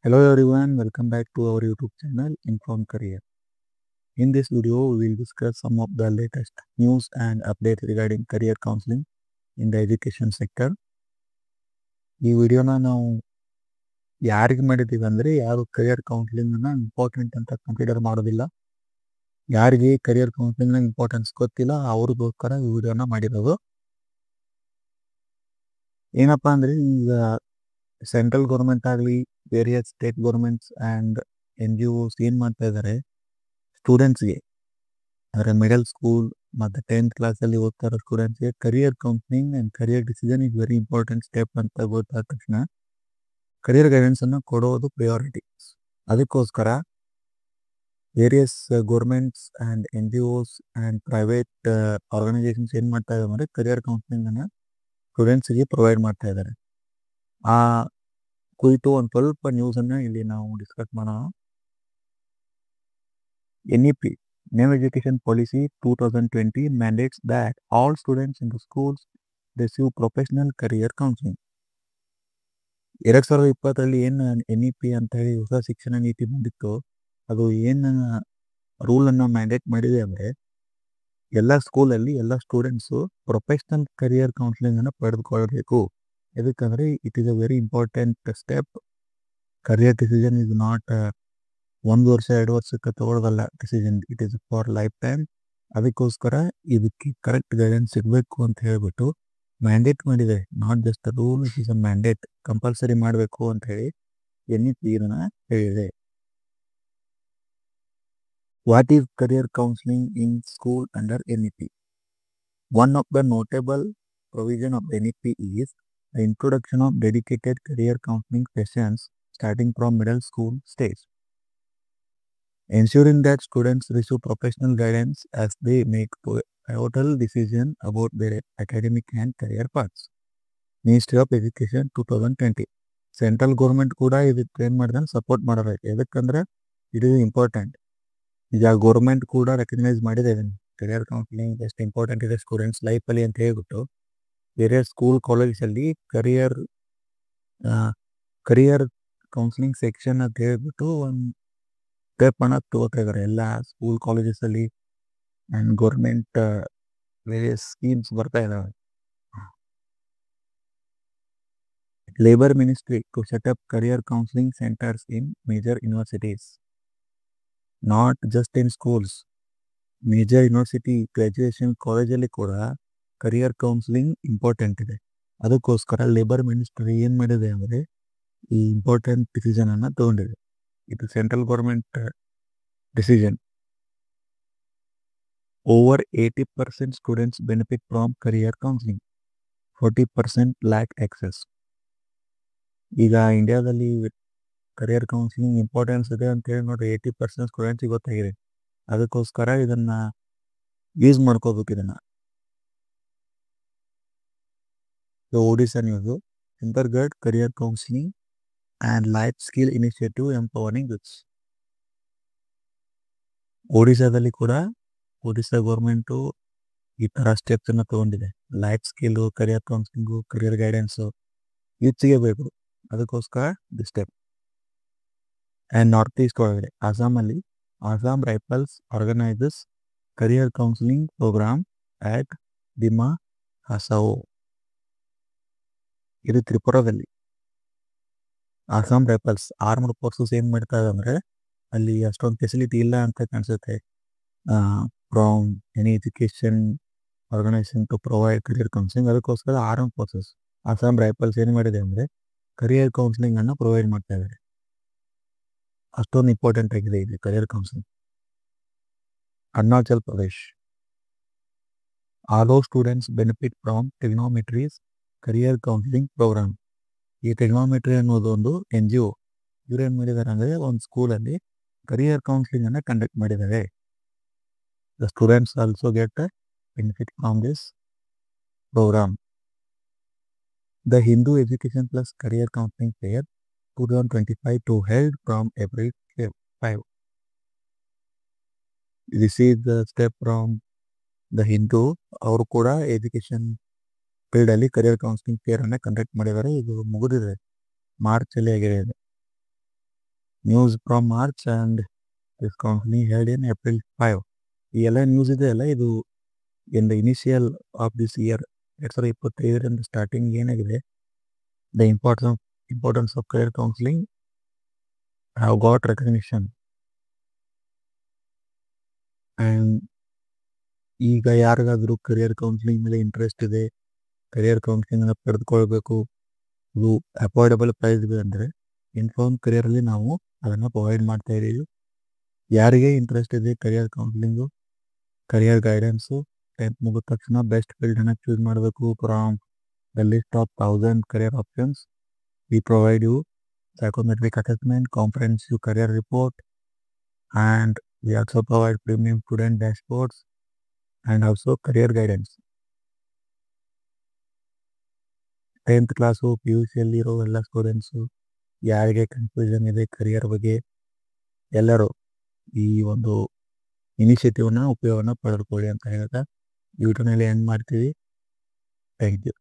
Hello everyone, welcome back to our YouTube channel Inform Career. In this video, we will discuss some of the latest news and updates regarding career counseling in the education sector. ಈ ವಿಡಿಯೋನ ನಾವು ಯಾರಿಗೆ ಮಾಡಿದ್ದೀವಿ ಅಂದರೆ ಯಾರು career ಕೌನ್ಸಿಲಿಂಗ್ನ important ಅಂತ consider ಮಾಡೋದಿಲ್ಲ, ಯಾರಿಗೆ ಕರಿಯರ್ ಕೌನ್ಸಿಲಿಂಗ್ನ ಇಂಪಾರ್ಟೆನ್ಸ್ ಗೊತ್ತಿಲ್ಲ ಅವ್ರಿಗೋಸ್ಕರ ಈ ವಿಡಿಯೋನ ಮಾಡಿರೋದು. ಏನಪ್ಪ ಅಂದರೆ ಈಗ ಸೆಂಟ್ರಲ್ ಗೌರ್ಮೆಂಟ್ ಆಗಲಿ various state governments and NGOs ಏನು ಮಾಡ್ತಾ ಇದ್ದಾರೆ, ಸ್ಟೂಡೆಂಟ್ಸ್ಗೆ ಅಂದರೆ ಮಿಡಲ್ ಸ್ಕೂಲ್ ಮತ್ತು 10th ಕ್ಲಾಸಲ್ಲಿ ಓದ್ತಾ ಇರೋ ಸ್ಟೂಡೆಂಟ್ಸ್ಗೆ career counselling and career decision is very important step ಅಂತ ಗೊತ್ತಾದ ತಕ್ಷಣ ಕರಿಯರ್ ಗೈಡೆನ್ಸನ್ನು ಕೊಡೋದು ಪ್ರಿಯಾರಿಟಿ. ಅದಕ್ಕೋಸ್ಕರ various governments and NGOs and private organisations ಏನು ಮಾಡ್ತಾ ಇದ್ದಾರೆ ಅಂದರೆ ಕರಿಯರ್ ಕೌನ್ಸಿಲಿಂಗನ್ನು ಸ್ಟೂಡೆಂಟ್ಸಿಗೆ ಪ್ರೊವೈಡ್ ಮಾಡ್ತಾ ಇದ್ದಾರೆ. ಆ ಕುರಿತು ಒಂದು ಸ್ವಲ್ಪ ನ್ಯೂಸನ್ನು ಇಲ್ಲಿ ನಾವು ಡಿಸ್ಕಸ್ ಮಾಡೋಣ. NEP New Education Policy 2020 mandates that all students in the schools receive professional career counseling. 2020 ಏನು NEP ಅಂತ ಹೇಳಿ ಹೊಸ ಶಿಕ್ಷಣ ನೀತಿ ಬಂದಿತ್ತು, ಅದು ಏನು ರೂಲನ್ನು ಮ್ಯಾಂಡೇಟ್ ಮಾಡಿದೆ ಅಂದರೆ ಎಲ್ಲ ಸ್ಕೂಲಲ್ಲಿ ಎಲ್ಲ ಸ್ಟೂಡೆಂಟ್ಸು ಪ್ರೊಫೆಷ್ನಲ್ ಕರಿಯರ್ ಕೌನ್ಸಿಲಿಂಗನ್ನು ಪಡೆದುಕೊಳ್ಳಬೇಕು. ಯಾಕಂದರೆ it is a very important step. Career decision is not 1 ವರ್ಷ 2 ವರ್ಷಕ್ಕೆ ತಗೊಳ್ಳೋದಲ್ಲ decision, it is for lifetime. ಅದಕ್ಕೋಸ್ಕರ ಇದಕ್ಕೆ ಕರೆಕ್ಟ್ ಗೈಡೆನ್ಸ್ ಸಿಗಬೇಕು ಅಂತ ಹೇಳ್ಬಿಟ್ಟು ಮ್ಯಾಂಡೇಟ್ ಮಾಡಿದೆ. Not just a rule, it is a mandate, compulsory ಮಾಡಬೇಕು ಅಂತ ಹೇಳಿ NEP ಇದನ್ನು ಹೇಳಿದೆ. What is career counselling in school under NEP? One of the notable provision of NEP is the introduction of dedicated career counseling sessions starting from middle school stage, ensuring that students receive professional guidance as they make pivotal decisions about their academic and career paths. Ministry of Education 2020. Central government ಕೂಡ ಇದಕ್ಕೆ ಏನು ಮಾಡಿದ್ರೆ support ಮಾಡಬೇಕು. ಯಾಕಂದರೆ it is important. ಈಗ government ಕೂಡ recognise ಮಾಡಿದೆ ಇದನ್ನು, ಕರಿಯರ್ ಕೌನ್ಸಿಲಿಂಗ್ ಎಷ್ಟು ಇಂಪಾರ್ಟೆಂಟ್ ಇದೆ ಸ್ಟೂಡೆಂಟ್ಸ್ ಲೈಫಲ್ಲಿ ಅಂತ ಹೇಳ್ಬಿಟ್ಟು ಬೇರೆ ಸ್ಕೂಲ್ ಕಾಲೇಜಲ್ಲಿ ಕರಿಯರ್ ಕೌನ್ಸಿಲಿಂಗ್ ಸೆಕ್ಷನ್ ಅಂತ ಹೇಳ್ಬಿಟ್ಟು ಒಂದು ಸ್ಟೆಪ್ಪನ್ನು ತಗೋತಾ ಇದ್ದಾರೆ ಎಲ್ಲ ಸ್ಕೂಲ್ ಕಾಲೇಜಸಲ್ಲಿ ಆ್ಯಂಡ್ ಗೌರ್ಮೆಂಟ್ ವೇರಿಯಸ್ ಸ್ಕೀಮ್ಸ್ ಬರ್ತಾ ಇದ್ದಾವೆ. Labour ministry to set up career counselling centres in major universities, not just in schools. Major university graduation ಕಾಲೇಜಲ್ಲಿ ಕೂಡ ಕರಿಯರ್ ಕೌನ್ಸಿಲಿಂಗ್ ಇಂಪಾರ್ಟೆಂಟ್ ಇದೆ. ಅದಕ್ಕೋಸ್ಕರ ಲೇಬರ್ ಮಿನಿಸ್ಟ್ರಿ ಏನು ಮಾಡಿದೆ ಅಂದರೆ ಈ ಇಂಪಾರ್ಟೆಂಟ್ ಡಿಸಿಷನನ್ನು ತಗೊಂಡಿದೆ. ಇದು central government decision. Over 80% students benefit from career counselling, 40% lac access. ಈಗ ಇಂಡಿಯಾದಲ್ಲಿ ಕರಿಯರ್ ಕೌನ್ಸಿಲಿಂಗ್ ಇಂಪಾರ್ಟೆನ್ಸ್ ಇದೆ ಅಂತೇಳಿ ನೋಡಿ 80% ಸ್ಟೂಡೆಂಟ್ಸಿಗೆ ಗೊತ್ತಾಗಿದೆ. ಅದಕ್ಕೋಸ್ಕರ ಇದನ್ನು ಯೂಸ್ ಮಾಡ್ಕೋಬೇಕು. ಇದನ್ನು Odisha news, Antargarh career counselling and life skill initiative empowering youths. ಒಡಿಶಾದಲ್ಲಿ ಕೂಡ ಒಡಿಶಾ ಗೌರ್ಮೆಂಟು ಈ ಥರ ಸ್ಟೆಪ್ಸನ್ನು ತೊಗೊಂಡಿದೆ. Life skill, career counselling, career guidance ಯೂತ್ಸಿಗೆ ಬೇಕು. ಅದಕ್ಕೋಸ್ಕರ the step. And north east ಒಳಗಡೆ ಅಸ್ಸಾಮಲ್ಲಿ Assam Rifles organises career counselling programme at Dima Hasao. ಇದು ತ್ರಿಪುರಾದಲ್ಲಿ ಅಸ್ಸಾಂ ರೈಫಲ್ಸ್ ಆರ್ಮಡ್ ಫೋರ್ಸಸ್ ಏನು ಮಾಡ್ತಾರೆ ಅಂದರೆ ಅಲ್ಲಿ ಅಷ್ಟೊಂದು ಫೆಸಿಲಿಟಿ ಇಲ್ಲ ಅಂತ ಕಾಣಿಸುತ್ತೆ from any education organisation to provide career counselling. ಅದಕ್ಕೋಸ್ಕರ ಆರ್ಮಡ್ ಫೋರ್ಸಸ್ ಅಸ್ಸಾಂ ರೈಫಲ್ಸ್ ಏನು ಮಾಡಿದೆ ಅಂದರೆ ಕರಿಯರ್ ಕೌನ್ಸಿಲಿಂಗನ್ನು ಪ್ರೊವೈಡ್ ಮಾಡ್ತಾ ಇದ್ದಾರೆ. ಅಷ್ಟೊಂದು ಇಂಪಾರ್ಟೆಂಟ್ ಆಗಿದೆ ಇದು career counselling. Arunachal Pradesh, all students benefit from trigonometry's career counselling programme. ಈ ಟ್ರಿಗ್ನೋಮೆಟ್ರಿ ಅನ್ನೋದು ಒಂದು NGO. ಇವ್ರು ಏನು ಮಾಡಿದ್ದಾರೆ ಅಂದರೆ ಒಂದು ಸ್ಕೂಲಲ್ಲಿ ಕರಿಯರ್ ಕೌನ್ಸಿಲಿಂಗನ್ನು ಕಂಡಕ್ಟ್ ಮಾಡಿದ್ದಾರೆ. The students also get benefit from this programme. The Hindu education plus career counselling fair 2025 to held from April 5. This is the step from the Hindu. ಅವರು ಕೂಡ ಎಜುಕೇಷನ್ ಫೀಲ್ಡಲ್ಲಿ ಕರಿಯರ್ ಕೌನ್ಸಿಲಿಂಗ್ ಫೇರನ್ನು ಕಂಡಕ್ಟ್ ಮಾಡಿದ್ದಾರೆ. ಇದು ಮುಗಿದಿದೆ, ಮಾರ್ಚಲ್ಲಿ ಆಗಿದೆ. News from March and this counselling held in April 5. ಈ ಎಲ್ಲ ನ್ಯೂಸ್ ಇದೆ ಅಲ್ಲ, ಇದು in the initial of this year 2025 starting ಏನಾಗಿದೆ, the importance of career counselling have got recognition. And ಈಗ ಯಾರಿಗಾದರೂ ಕರಿಯರ್ ಕೌನ್ಸಿಲಿಂಗ್ ಮೇಲೆ ಇಂಟ್ರೆಸ್ಟ್ ಇದೆ, ಕರಿಯರ್ ಕೌನ್ಸಿಲಿಂಗ್ನ ಪಡೆದುಕೊಳ್ಬೇಕು, ಇದು ಅಫೋರ್ಡಬಲ್ ಪ್ರೈಸ್ ಇದೆ ಅಂದರೆ ಇನ್ಫಾರ್ಮ್ ಕರಿಯರಲ್ಲಿ ನಾವು ಅದನ್ನು ಪ್ರೊವೈಡ್ ಮಾಡ್ತಾ ಇದ್ದೀವಿ. ಯಾರಿಗೆ ಇಂಟ್ರೆಸ್ಟ್ ಇದೆ career counselling, career guidance, 10th ಮುಗಿದ ತಕ್ಷಣ ಬೆಸ್ಟ್ ಫೀಲ್ಡನ್ನು ಚೂಸ್ ಮಾಡಬೇಕು from the list of 1000 career options. We provide you psychometric assessment, comprehensive career report, and we also provide premium student dashboards and also career guidance. 10th class PUC ಯಲ್ಲಿರೋ ಎಲ್ಲ students ಯಾರಿಗೆ confusion ಇದೆ career ಬಗ್ಗೆ, ಎಲ್ಲರೂ ಈ ಒಂದು ಇನಿಷಿಯೇಟಿವ್ನ ಉಪಯೋಗನ ಪಡೆದುಕೊಳ್ಳಿ ಅಂತ ಹೇಳ್ತಾ ವಿಡಿಯೋನಲ್ಲಿ ಎಂಡ್ ಮಾಡ್ತೀವಿ. Thank you.